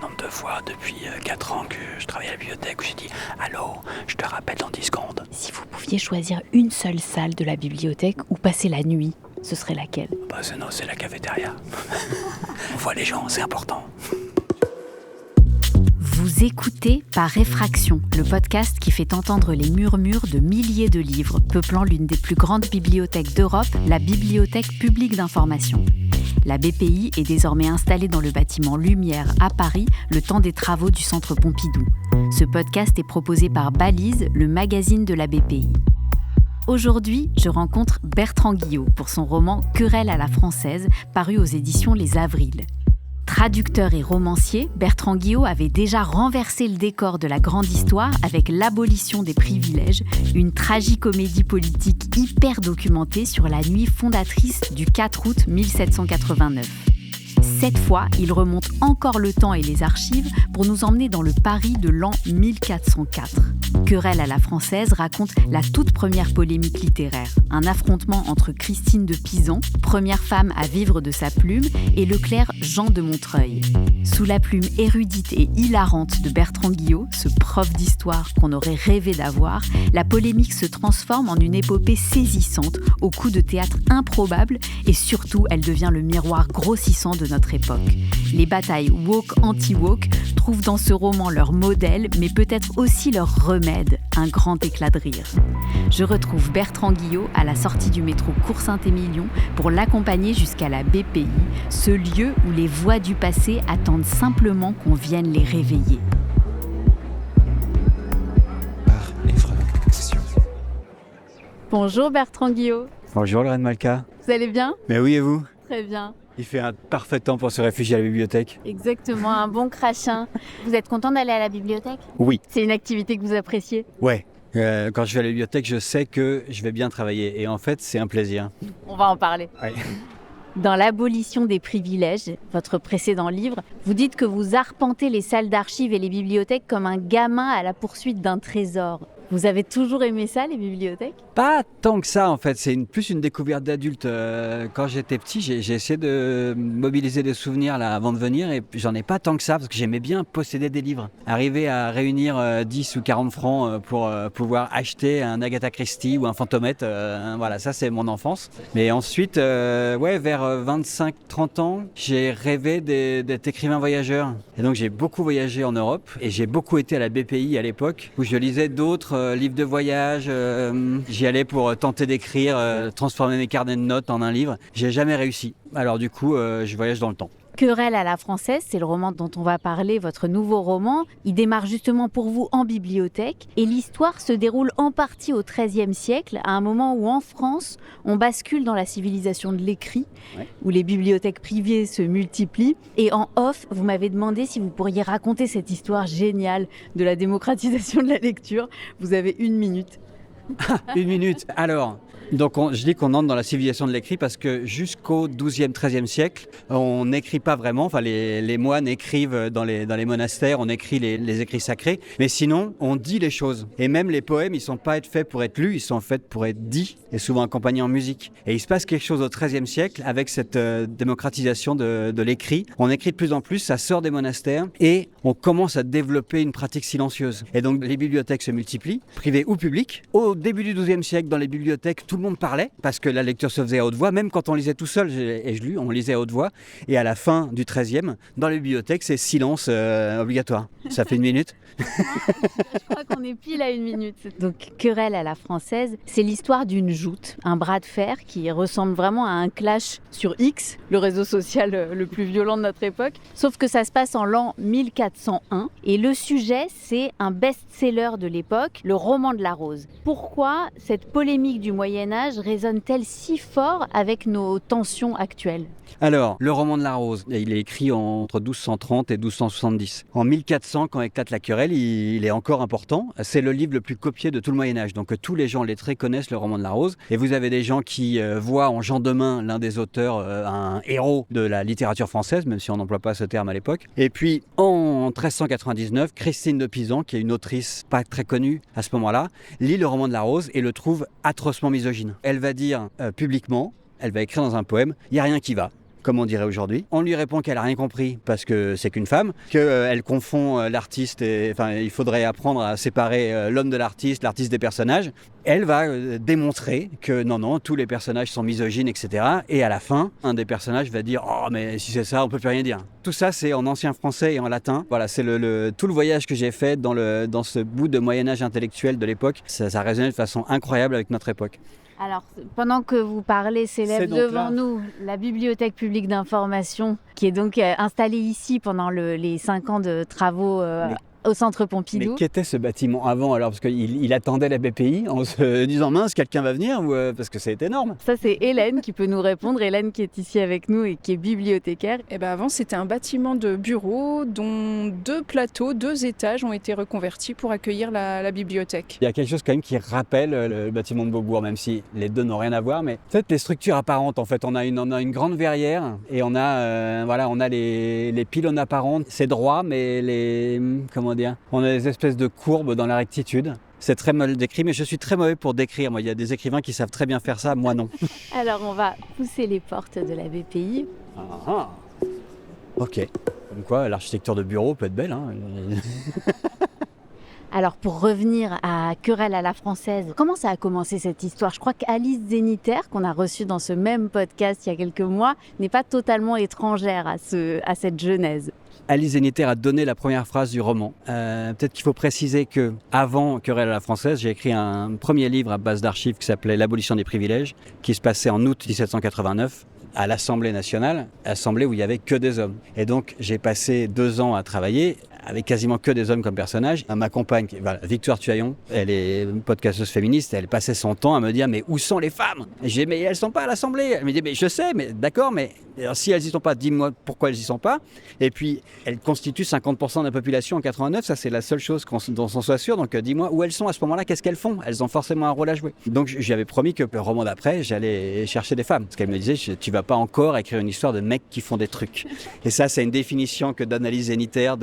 nombre de fois depuis 4 ans que je travaille à la bibliothèque où j'ai dit « Allô, je te rappelle dans 10 secondes ». Si vous pouviez choisir une seule salle de la bibliothèque où passer la nuit, ce serait laquelle ? C'est la cafétéria. On voit les gens, c'est important. Vous écoutez Par Effraction, le podcast qui fait entendre les murmures de milliers de livres peuplant l'une des plus grandes bibliothèques d'Europe, la Bibliothèque publique d'information. La BPI est désormais installée dans le bâtiment Lumière à Paris, le temps des travaux du Centre Pompidou. Ce podcast est proposé par Balise, le magazine de la BPI. Aujourd'hui, je rencontre Bertrand Guillot pour son roman Querelle à la française, paru aux éditions Les Avrils. Traducteur et romancier, Bertrand Guillot avait déjà renversé le décor de la grande histoire avec L'abolition des privilèges, une tragicomédie politique hyper documentée sur la nuit fondatrice du 4 août 1789. Cette fois, il remonte encore le temps et les archives pour nous emmener dans le Paris de l'an 1404. Querelle à la française raconte la toute première polémique littéraire, un affrontement entre Christine de Pisan, première femme à vivre de sa plume, et le clerc Jean de Montreuil. Sous la plume érudite et hilarante de Bertrand Guillot, ce prof d'histoire qu'on aurait rêvé d'avoir, la polémique se transforme en une épopée saisissante, au coup de théâtre improbable, et surtout, elle devient le miroir grossissant de notre époque. Les batailles woke-anti-woke trouvent dans ce roman leur modèle, mais peut-être aussi leur remède, un grand éclat de rire. Je retrouve Bertrand Guillot à la sortie du métro Cours-Saint-Émilion pour l'accompagner jusqu'à la BPI, ce lieu où les voix du passé attendent simplement qu'on vienne les réveiller. Par Effraction. Bonjour Bertrand Guillot. Bonjour Lorraine Malka. Vous allez bien ? Mais oui, et vous ? Très bien. Il fait un parfait temps pour se réfugier à la bibliothèque. Exactement, un bon crachin. Vous êtes content d'aller à la bibliothèque ? Oui. C'est une activité que vous appréciez ? Ouais. Quand je vais à la bibliothèque, je sais que je vais bien travailler. Et en fait, c'est un plaisir. On va en parler. Ouais. Dans L'abolition des privilèges, votre précédent livre, vous dites que vous arpentez les salles d'archives et les bibliothèques comme un gamin à la poursuite d'un trésor. Vous avez toujours aimé ça, les bibliothèques ? Pas tant que ça, en fait. C'est plus une découverte d'adulte. Quand j'étais petit, j'ai essayé de mobiliser des souvenirs là, avant de venir. Et j'en ai pas tant que ça, parce que j'aimais bien posséder des livres. Arriver à réunir 10 ou 40 francs pour pouvoir acheter un Agatha Christie ou un Fantomette. Voilà, ça, c'est mon enfance. Mais ensuite, vers 25-30 ans, j'ai rêvé d'être écrivain voyageur. Et donc, j'ai beaucoup voyagé en Europe. Et j'ai beaucoup été à la BPI à l'époque, où je lisais d'autres livres de voyage. J'y allais pour tenter d'écrire, transformer mes carnets de notes en un livre. J'ai jamais réussi. Alors du coup, je voyage dans le temps. Querelle à la française, c'est le roman dont on va parler, votre nouveau roman. Il démarre justement pour vous en bibliothèque et l'histoire se déroule en partie au XIIIe siècle, à un moment où en France, on bascule dans la civilisation de l'écrit, où les bibliothèques privées se multiplient. Et en off, vous m'avez demandé si vous pourriez raconter cette histoire géniale de la démocratisation de la lecture. Vous avez 1 minute. 1 minute. Alors, donc je dis qu'on entre dans la civilisation de l'écrit parce que jusqu'au XIIe, XIIIe siècle, on n'écrit pas vraiment. Enfin, les moines écrivent dans les monastères, on écrit les écrits sacrés. Mais sinon, on dit les choses. Et même les poèmes, ils ne sont pas faits pour être lus, ils sont faits pour être dits et souvent accompagnés en musique. Et il se passe quelque chose au XIIIe siècle avec cette démocratisation de l'écrit. On écrit de plus en plus, ça sort des monastères et on commence à développer une pratique silencieuse. Et donc, les bibliothèques se multiplient, privées ou publiques. Au début du XIIe siècle, dans les bibliothèques, tout le monde parlait parce que la lecture se faisait à haute voix, même quand on lisait tout seul, on lisait à haute voix. Et à la fin du XIIIe, dans les bibliothèques, c'est silence obligatoire. Ça fait 1 minute. Je crois qu'on est pile à 1 minute. Donc, Querelle à la française, c'est l'histoire d'une joute, un bras de fer qui ressemble vraiment à un clash sur X, le réseau social le plus violent de notre époque. Sauf que ça se passe en l'an 1401 et le sujet, c'est un best-seller de l'époque, le roman de la rose. Pourquoi cette polémique du Moyen-Âge résonne-t-elle si fort avec nos tensions actuelles ? Alors, le roman de la rose, il est écrit entre 1230 et 1270. En 1400, quand éclate la querelle, il est encore important. C'est le livre le plus copié de tout le Moyen-Âge. Donc tous les gens lettrés connaissent le roman de la rose. Et vous avez des gens qui voient en Jean Demain, l'un des auteurs, un héros de la littérature française, même si on n'emploie pas ce terme à l'époque. Et puis, en 1399, Christine de Pisan, qui est une autrice pas très connue à ce moment-là, lit le roman de la rose et le trouve atrocement misogyne. Elle va dire publiquement, elle va écrire dans un poème, il n'y a rien qui va. comme on dirait aujourd'hui. On lui répond qu'elle n'a rien compris parce que c'est qu'une femme, qu'elle confond l'artiste il faudrait apprendre à séparer l'homme de l'artiste des personnages. Elle va démontrer que non, tous les personnages sont misogynes, etc. Et à la fin, un des personnages va dire « Oh, mais si c'est ça, on peut plus rien dire ». Tout ça, c'est en ancien français et en latin. Voilà, c'est tout le voyage que j'ai fait dans ce bout de Moyen-Âge intellectuel de l'époque. Ça résonnait de façon incroyable avec notre époque. Alors, pendant que vous parlez, s'élève devant nous la Bibliothèque publique d'information, qui est donc installée ici pendant les 5 ans de travaux au Centre Pompidou. Mais qu'était ce bâtiment avant alors? Parce qu'il attendait la BPI en se disant mince, quelqu'un va venir parce que c'est énorme. Ça, c'est Hélène qui peut nous répondre. Hélène qui est ici avec nous et qui est bibliothécaire. Avant, c'était un bâtiment de bureaux dont 2 plateaux, 2 étages ont été reconvertis pour accueillir la bibliothèque. Il y a quelque chose quand même qui rappelle le bâtiment de Beaubourg, même si les deux n'ont rien à voir, mais peut-être les structures apparentes en fait. On a une grande verrière et on a les pylônes apparents. C'est droit, mais on a des espèces de courbes dans la rectitude. C'est très mal décrit, mais je suis très mauvais pour décrire. Moi, il y a des écrivains qui savent très bien faire ça, moi non. Alors, on va pousser les portes de la BPI. Ah. Ok. Comme quoi, l'architecture de bureau peut être belle. Hein. Alors, pour revenir à Querelle à la française, comment ça a commencé cette histoire? Je crois qu'Alice Zéniter, qu'on a reçue dans ce même podcast il y a quelques mois, n'est pas totalement étrangère à cette genèse. Alice Zéniter a donné la première phrase du roman. Peut-être qu'il faut préciser qu'avant Querelle à la française, j'ai écrit un premier livre à base d'archives qui s'appelait L'abolition des privilèges, qui se passait en août 1789 à l'Assemblée nationale, assemblée où il n'y avait que des hommes. Et donc j'ai passé 2 ans à travailler avec quasiment que des hommes comme personnages. Ma compagne, Victoire Tuaillon, elle est podcasteuse féministe, elle passait son temps à me dire « Mais où sont les femmes ?» Et j'ai dit « Mais elles ne sont pas à l'Assemblée !» Elle me dit « Mais je sais, mais d'accord, mais alors, si elles n'y sont pas, dis-moi pourquoi elles n'y sont pas. » Et puis, elles constituent 50% de la population en 89, ça c'est la seule chose dont on soit sûr. Donc dis-moi où elles sont à ce moment-là, qu'est-ce qu'elles font? Elles ont forcément un rôle à jouer. Donc j'avais promis que le roman d'après, j'allais chercher des femmes. Parce qu'elle me disait « Tu vas pas encore écrire une histoire de mecs qui font des trucs. » Et ça, c'est une définition que donne Alice Zéniter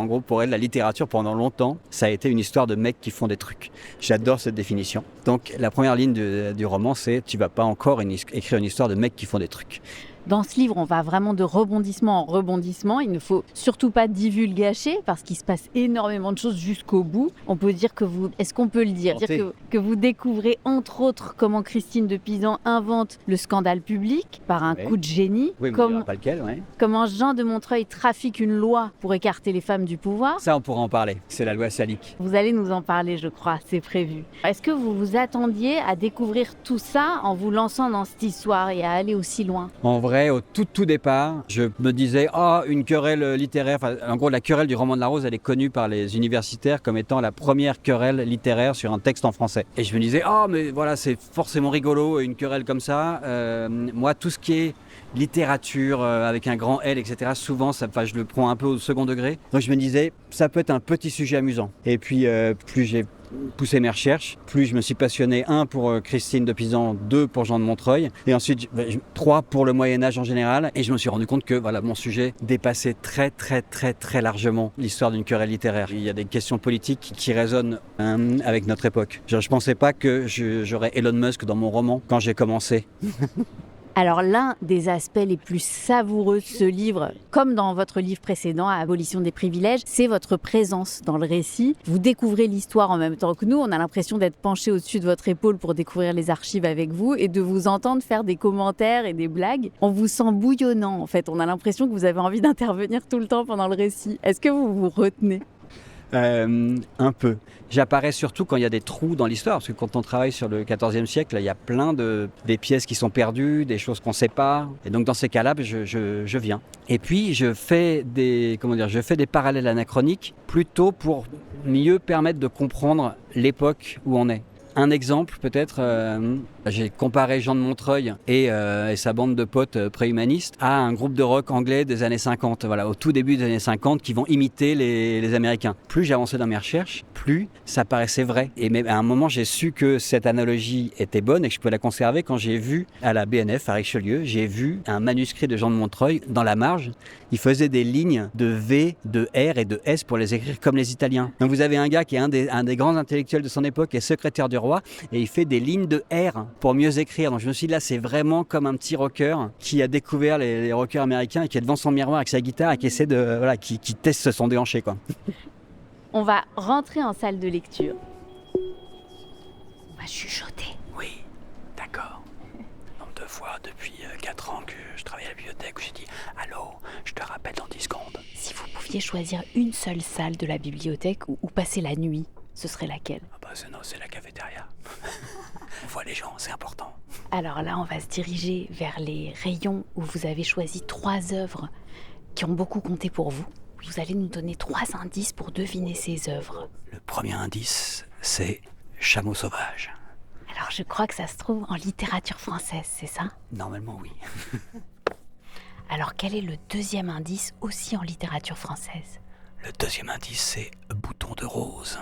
en gros, pour elle, la littérature, pendant longtemps, ça a été une histoire de mecs qui font des trucs. J'adore cette définition. Donc, la première ligne du roman, c'est « Tu vas pas encore écrire une histoire de mecs qui font des trucs. » Dans ce livre, on va vraiment de rebondissement en rebondissement. Il ne faut surtout pas divulgacher parce qu'il se passe énormément de choses jusqu'au bout. On peut dire est-ce qu'on peut le dire que vous découvrez entre autres comment Christine de Pisan invente le scandale public par un coup de génie. Oui, mais on ne dira pas lequel, ouais. Comment Jean de Montreuil trafique une loi pour écarter les femmes du pouvoir. Ça, on pourra en parler. C'est la loi Salique. Vous allez nous en parler, je crois. C'est prévu. Est-ce que vous vous attendiez à découvrir tout ça en vous lançant dans cette histoire et à aller aussi loin? En vrai, au tout départ, je me disais une querelle littéraire. En gros, la querelle du roman de la Rose, elle est connue par les universitaires comme étant la première querelle littéraire sur un texte en français. Et je me disais mais voilà, c'est forcément rigolo une querelle comme ça. Moi, tout ce qui est littérature avec un grand L, etc. Souvent, je le prends un peu au second degré. Donc je me disais, ça peut être un petit sujet amusant. Et puis, plus j'ai poussé mes recherches, plus je me suis passionné, 1 pour Christine de Pisan, 2 pour Jean de Montreuil, et ensuite 3 pour le Moyen-Âge en général. Et je me suis rendu compte que mon sujet dépassait très largement l'histoire d'une querelle littéraire. Il y a des questions politiques qui résonnent avec notre époque. Je ne pensais pas que j'aurais Elon Musk dans mon roman quand j'ai commencé. Alors l'un des aspects les plus savoureux de ce livre, comme dans votre livre précédent, Abolition des privilèges, c'est votre présence dans le récit. Vous découvrez l'histoire en même temps que nous. On a l'impression d'être penché au-dessus de votre épaule pour découvrir les archives avec vous et de vous entendre faire des commentaires et des blagues. On vous sent bouillonnant en fait. On a l'impression que vous avez envie d'intervenir tout le temps pendant le récit. Est-ce que vous vous retenez ? Un peu. J'apparais surtout quand il y a des trous dans l'histoire, parce que quand on travaille sur le XIVe siècle, il y a plein des pièces qui sont perdues, des choses qu'on ne sait pas. Et donc dans ces cas-là, je viens. Et puis je fais des parallèles anachroniques, plutôt pour mieux permettre de comprendre l'époque où on est. Un exemple peut-être, j'ai comparé Jean de Montreuil et sa bande de potes préhumanistes à un groupe de rock anglais des années 50, au tout début des années 50, qui vont imiter les Américains. Plus j'avançais dans mes recherches, plus ça paraissait vrai. Et même à un moment, j'ai su que cette analogie était bonne et que je pouvais la conserver quand j'ai vu à la BNF, à Richelieu, j'ai vu un manuscrit de Jean de Montreuil dans la marge. Il faisait des lignes de V, de R et de S pour les écrire comme les Italiens. Donc vous avez un gars qui est un des grands intellectuels de son époque, qui est secrétaire du roi, et il fait des lignes de R pour mieux écrire. Donc je me suis dit là, c'est vraiment comme un petit rocker qui a découvert les rockers américains et qui est devant son miroir avec sa guitare et qui essaie de qui teste son déhanché, quoi. On va rentrer en salle de lecture. On va chuchoter. Oui, d'accord. Nombre de fois depuis 4 ans que je travaille à la bibliothèque où j'ai dit « Allô, je te rappelle dans 10 secondes. » Si vous pouviez choisir une seule salle de la bibliothèque où passer la nuit, ce serait laquelle? Ah bah c'est la cafétéria. On voit les gens, c'est important. Alors là, on va se diriger vers les rayons où vous avez choisi 3 œuvres qui ont beaucoup compté pour vous. Vous allez nous donner 3 indices pour deviner ces œuvres. Le premier indice, c'est Chameau sauvage. Alors je crois que ça se trouve en littérature française, c'est ça? Normalement, oui. Alors quel est le deuxième indice aussi en littérature française? Le deuxième indice, c'est Bouton de rose.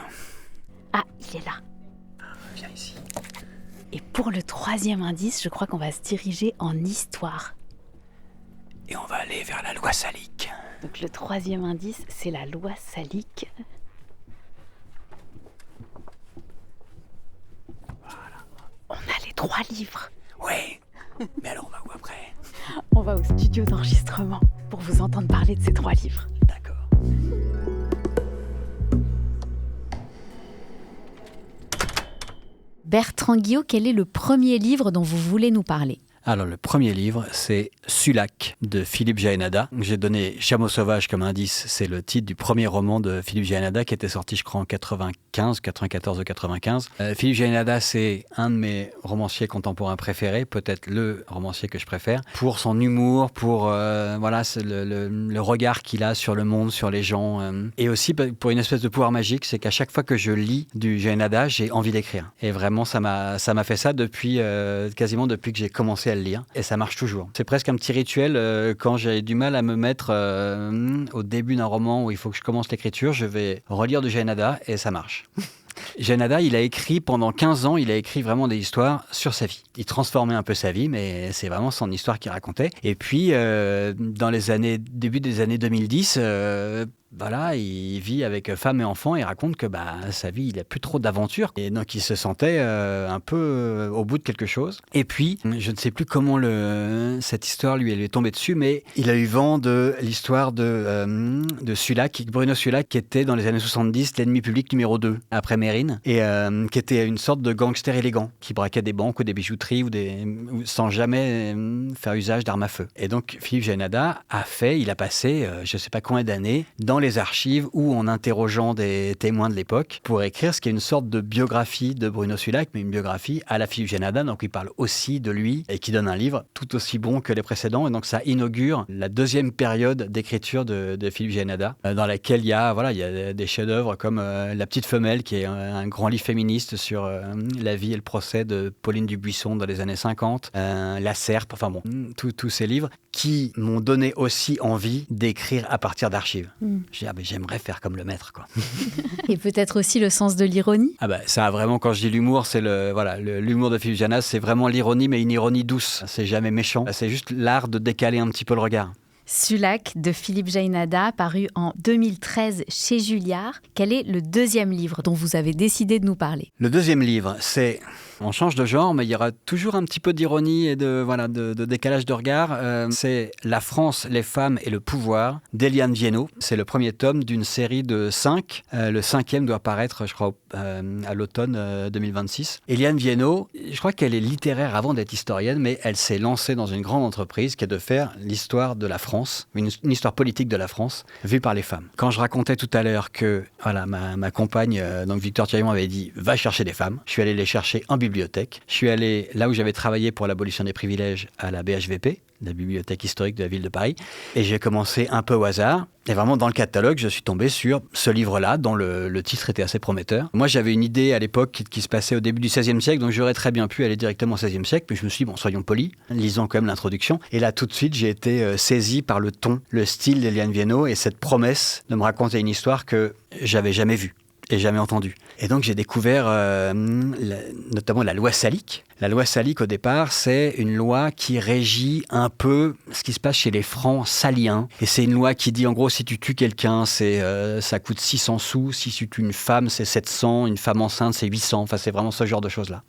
Ah, il est là. Viens ici. Et pour le troisième indice, je crois qu'on va se diriger en histoire. Et on va aller vers la loi salique. Donc le troisième indice, c'est la loi salique. Voilà. On a les 3 livres. Ouais. Mais alors on va où après? On va au studio d'enregistrement pour vous entendre parler de ces 3 livres. D'accord. Bertrand Guillot, quel est le premier livre dont vous voulez nous parler? Alors le premier livre, c'est Sulac de Philippe Jaénada. J'ai donné Chameau sauvage comme indice, c'est le titre du premier roman de Philippe Jaénada qui était sorti je crois en 94 ou 95. Philippe Jaénada, c'est un de mes romanciers contemporains préférés, peut-être le romancier que je préfère, pour son humour, pour le regard qu'il a sur le monde, sur les gens, et aussi pour une espèce de pouvoir magique, c'est qu'à chaque fois que je lis du Jaénada, j'ai envie d'écrire. Et vraiment, ça m'a fait ça depuis quasiment depuis que j'ai commencé à le lire, et ça marche toujours. C'est presque un petit rituel quand j'ai du mal à me mettre au début d'un roman où il faut que je commence l'écriture, je vais relire du Jaénada et ça marche. Jaénada, il a écrit pendant 15 ans, il a écrit vraiment des histoires sur sa vie. Il transformait un peu sa vie, mais c'est vraiment son histoire qu'il racontait. Et puis, dans les début des années 2010, il vit avec femme et enfants et raconte que sa vie, il n'a plus trop d'aventures. Et donc, il se sentait un peu au bout de quelque chose. Et puis, je ne sais plus comment cette histoire lui est tombée dessus, mais il a eu vent de l'histoire de Sulac, Bruno Sulac, qui était dans les années 70 l'ennemi public numéro 2, après Mérine, et qui était une sorte de gangster élégant, qui braquait des banques ou des bijouteries sans jamais faire usage d'armes à feu. Et donc, Philippe Jaénada il a passé, je ne sais pas combien d'années, dans les archives ou en interrogeant des témoins de l'époque pour écrire ce qui est une sorte de biographie de Bruno Sulac, mais une biographie à la Philippe Jaénada, donc il parle aussi de lui et qui donne un livre tout aussi bon que les précédents, et donc ça inaugure la deuxième période d'écriture de Philippe Jaénada, dans laquelle il y a des chefs-d'œuvre comme La Petite Femelle, qui est un grand livre féministe sur la vie et le procès de Pauline Dubuisson dans les années 50, La Serpe, tous ces livres qui m'ont donné aussi envie d'écrire à partir d'archives. J'aimerais faire comme le maître, quoi. Et peut-être aussi le sens de l'ironie. Ça a vraiment, quand je dis l'humour, c'est l'humour de Philippe Jaénada, c'est vraiment l'ironie, mais une ironie douce. C'est jamais méchant. C'est juste l'art de décaler un petit peu le regard. Sulac de Philippe Jaénada, paru en 2013 chez Julliard. Quel est le deuxième livre dont vous avez décidé de nous parler? Le deuxième livre, c'est... On change de genre, mais il y aura toujours un petit peu d'ironie et de décalage de regard. C'est La France, les femmes et le pouvoir d'Éliane Viennot. C'est le premier tome d'une série de 5. Le 5e doit paraître, je crois, à l'automne 2026. Éliane Viennot, je crois qu'elle est littéraire avant d'être historienne, mais elle s'est lancée dans une grande entreprise qui est de faire l'histoire de la France, une histoire politique de la France, vue par les femmes. Quand je racontais tout à l'heure que ma compagne, donc Victoire Thierry, m'avait dit « Va chercher des femmes », je suis allé les chercher en bibliothèque. Je suis allé là où j'avais travaillé pour l'abolition des privilèges à la BHVP, la bibliothèque historique de la ville de Paris, et j'ai commencé un peu au hasard. Et vraiment, dans le catalogue, je suis tombé sur ce livre-là, dont le titre était assez prometteur. Moi, j'avais une idée à l'époque qui se passait au début du XVIe siècle, donc j'aurais très bien pu aller directement au XVIe siècle, mais je me suis dit, soyons polis, lisons quand même l'introduction. Et là, tout de suite, j'ai été saisi par le ton, le style d'Éliane Viennot et cette promesse de me raconter une histoire que j'avais jamais vue et jamais entendue. Et donc, j'ai découvert notamment la loi salique. La loi salique, au départ, c'est une loi qui régit un peu ce qui se passe chez les francs saliens. Et c'est une loi qui dit, en gros, si tu tues quelqu'un, ça coûte 600 sous. Si tu tues une femme, c'est 700. Une femme enceinte, c'est 800. Enfin, c'est vraiment ce genre de choses-là.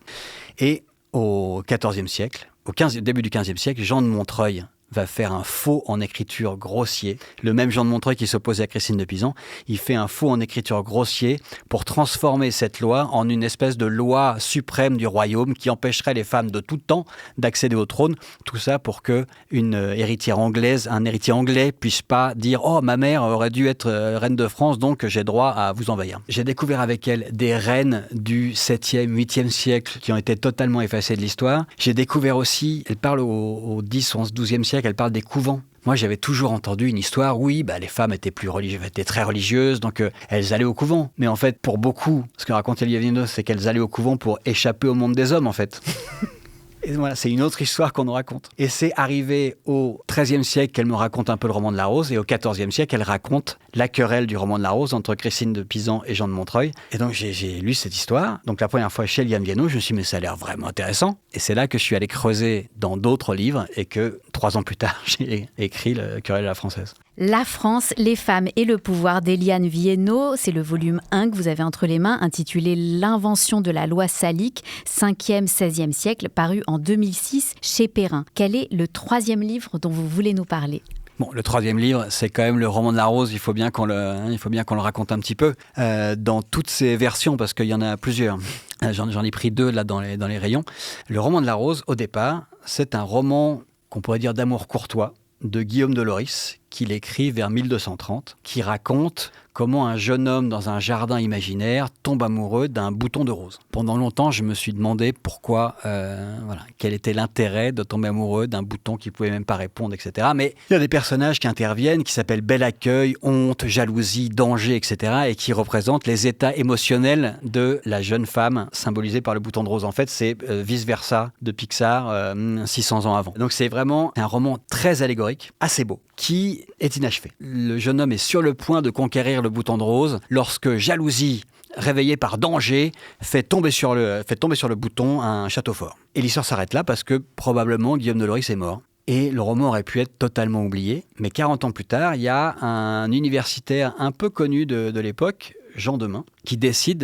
Et au XIVe siècle. Au début du XVe siècle, Jean de Montreuil va faire un faux en écriture grossier. Le même Jean de Montreuil qui s'opposait à Christine de Pisan, il fait un faux en écriture grossier pour transformer cette loi en une espèce de loi suprême du royaume qui empêcherait les femmes de tout temps d'accéder au trône. Tout ça pour que un héritier anglais puisse pas dire « Oh, ma mère aurait dû être reine de France, donc j'ai droit à vous envahir ». J'ai découvert avec elle des reines du 7e, 8e siècle qui ont été totalement effacées de l'histoire. J'ai découvert aussi, elle parle au 10, 11, 12e siècle, elle parle des couvents. Moi, j'avais toujours entendu une histoire, oui, les femmes étaient étaient très religieuses, donc elles allaient au couvent. Mais en fait, pour beaucoup, ce que racontait Liavino, c'est qu'elles allaient au couvent pour échapper au monde des hommes, en fait. Et voilà, c'est une autre histoire qu'on nous raconte. Et c'est arrivé au XIIIe siècle qu'elle me raconte un peu le roman de la Rose, et au XIVe siècle, elle raconte la querelle du roman de la Rose entre Christine de Pisan et Jean de Montreuil. Et donc, j'ai lu cette histoire. Donc, la première fois chez Liane Viano, je me suis dit, mais ça a l'air vraiment intéressant. Et c'est là que je suis allé creuser dans d'autres livres, et que 3 ans plus tard, j'ai écrit Le Querelle de la Française. La France, les femmes et le pouvoir d'Eliane Viennot, c'est le volume 1 que vous avez entre les mains, intitulé L'invention de la loi salique, 5e, 16e siècle, paru en 2006 chez Perrin. Quel est le 3e livre dont vous voulez nous parler ? Bon, le 3e livre, c'est quand même le roman de la Rose. Il faut bien qu'on le raconte un petit peu dans toutes ses versions, parce qu'il y en a plusieurs. J'en ai pris 2 là dans les rayons. Le roman de la Rose, au départ, c'est un roman qu'on pourrait dire d'amour courtois de Guillaume de Loris, qu'il écrit vers 1230, qui raconte comment un jeune homme dans un jardin imaginaire tombe amoureux d'un bouton de rose. Pendant longtemps, je me suis demandé pourquoi, quel était l'intérêt de tomber amoureux d'un bouton qui ne pouvait même pas répondre, etc. Mais il y a des personnages qui interviennent, qui s'appellent bel accueil, honte, jalousie, danger, etc. et qui représentent les états émotionnels de la jeune femme symbolisée par le bouton de rose. En fait, c'est vice-versa de Pixar 600 ans avant. Donc c'est vraiment un roman très allégorique, assez beau, qui est inachevé. Le jeune homme est sur le point de conquérir le bouton de rose lorsque jalousie, réveillée par danger, fait tomber sur le bouton un château fort. Et l'histoire s'arrête là parce que probablement Guillaume de Loris est mort. Et le roman aurait pu être totalement oublié. Mais 40 ans plus tard, il y a un universitaire un peu connu de l'époque, Jean Demain, qui décide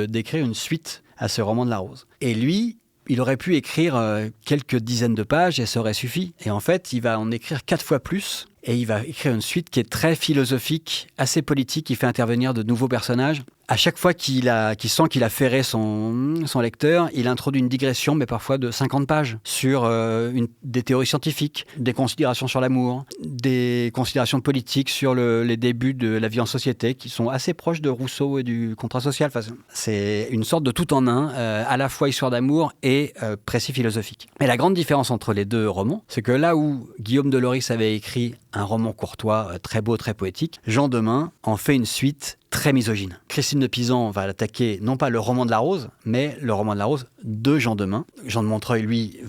d'écrire une suite à ce roman de la Rose. Et lui, il aurait pu écrire quelques dizaines de pages et ça aurait suffi. Et en fait, il va en écrire 4 fois plus. Et il va écrire une suite qui est très philosophique, assez politique, qui fait intervenir de nouveaux personnages. À chaque fois qu'il sent qu'il a ferré son lecteur, il introduit une digression, mais parfois de 50 pages, sur des théories scientifiques, des considérations sur l'amour, des considérations politiques sur les débuts de la vie en société, qui sont assez proches de Rousseau et du contrat social. Enfin, c'est une sorte de tout en un, à la fois histoire d'amour et précis philosophique. Mais la grande différence entre les 2 romans, c'est que là où Guillaume de Loris avait écrit un roman courtois, très beau, très poétique, Jean Demain en fait une suite très misogyne. Christine de Pisan va attaquer non pas le roman de la Rose, mais le roman de la Rose de Jean Demain. Jean de Montreuil, lui,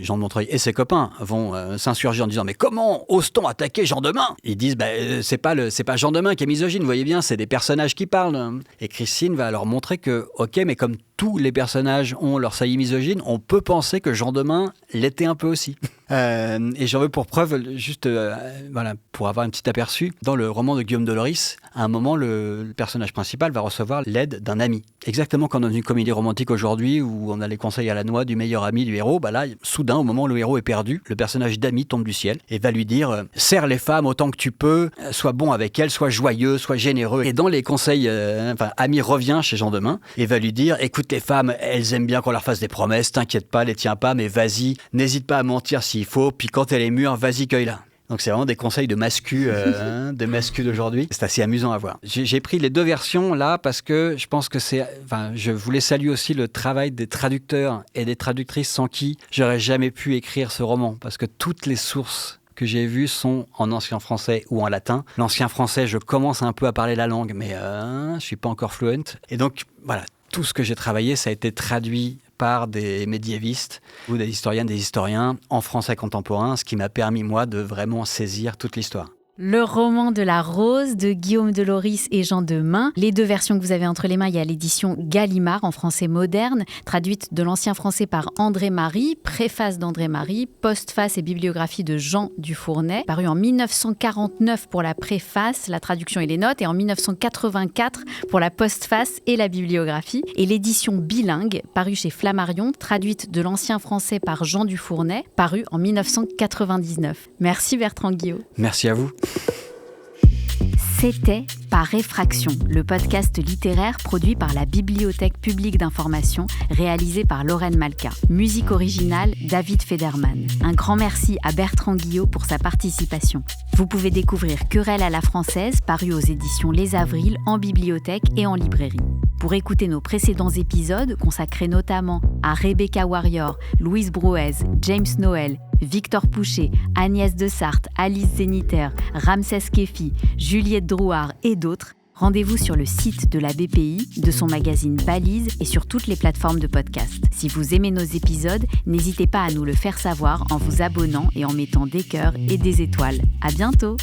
Jean de Montreuil et ses copains vont s'insurger en disant « Mais comment ose-t-on attaquer Jean Demain ?» Ils disent c'est pas Jean Demain qui est misogyne, vous voyez bien, c'est des personnages qui parlent. Et Christine va leur montrer que, ok, mais comme tous les personnages ont leur saillie misogyne, on peut penser que Jean Demain l'était un peu aussi. Et j'en veux pour preuve, juste pour avoir un petit aperçu, dans le roman de Guillaume de Loris, à un moment, le personnage principal va recevoir l'aide d'un ami. Exactement comme dans une comédie romantique aujourd'hui où on a les conseils à la noix du meilleur ami du héros, là, soudain, au moment où le héros est perdu, le personnage d'ami tombe du ciel et va lui dire « Serre les femmes autant que tu peux, sois bon avec elles, sois joyeux, sois généreux. » Et dans les conseils, ami revient chez Jean Demain et va lui dire « Écoute, les femmes, elles aiment bien qu'on leur fasse des promesses, t'inquiète pas, les tiens pas, mais vas-y, n'hésite pas à mentir s'il faut, puis quand elle est mûre, vas-y, cueille-la. » Donc c'est vraiment des conseils de mascu d'aujourd'hui. C'est assez amusant à voir. J'ai pris les 2 versions là parce que je pense que je voulais saluer aussi le travail des traducteurs et des traductrices sans qui j'aurais jamais pu écrire ce roman. Parce que toutes les sources que j'ai vues sont en ancien français ou en latin. L'ancien français, je commence un peu à parler la langue, mais je suis pas encore fluent. Et donc voilà, tout ce que j'ai travaillé, ça a été traduit par des médiévistes ou des historiens en français contemporain, ce qui m'a permis, moi, de vraiment saisir toute l'histoire. Le roman de la rose de Guillaume Deloris et Jean Demain. Les deux versions que vous avez entre les mains, il y a l'édition Gallimard en français moderne, traduite de l'ancien français par André Marie, préface d'André Marie, postface et bibliographie de Jean Dufournay, paru en 1949 pour la préface, la traduction et les notes, et en 1984 pour la postface et la bibliographie, et l'édition bilingue, parue chez Flammarion, traduite de l'ancien français par Jean Dufournay, paru en 1999. Merci Bertrand Guillot. Merci à vous. C'était Par Réfraction, le podcast littéraire produit par la Bibliothèque publique d'information, réalisé par Lorraine Malka. Musique originale, David Federman. Un grand merci à Bertrand Guillot pour sa participation. Vous pouvez découvrir Querelle à la française, paru aux éditions Les Avrils, en bibliothèque et en librairie. Pour écouter nos précédents épisodes, consacrés notamment à Rebecca Warrior, Louise Brouez, James Noël, Victor Pouchet, Agnès de Sarthe, Alice Zéniter, Ramsès Kefi, Juliette Drouard et d'autres, rendez-vous sur le site de la BPI, de son magazine Balise et sur toutes les plateformes de podcast. Si vous aimez nos épisodes, n'hésitez pas à nous le faire savoir en vous abonnant et en mettant des cœurs et des étoiles. À bientôt!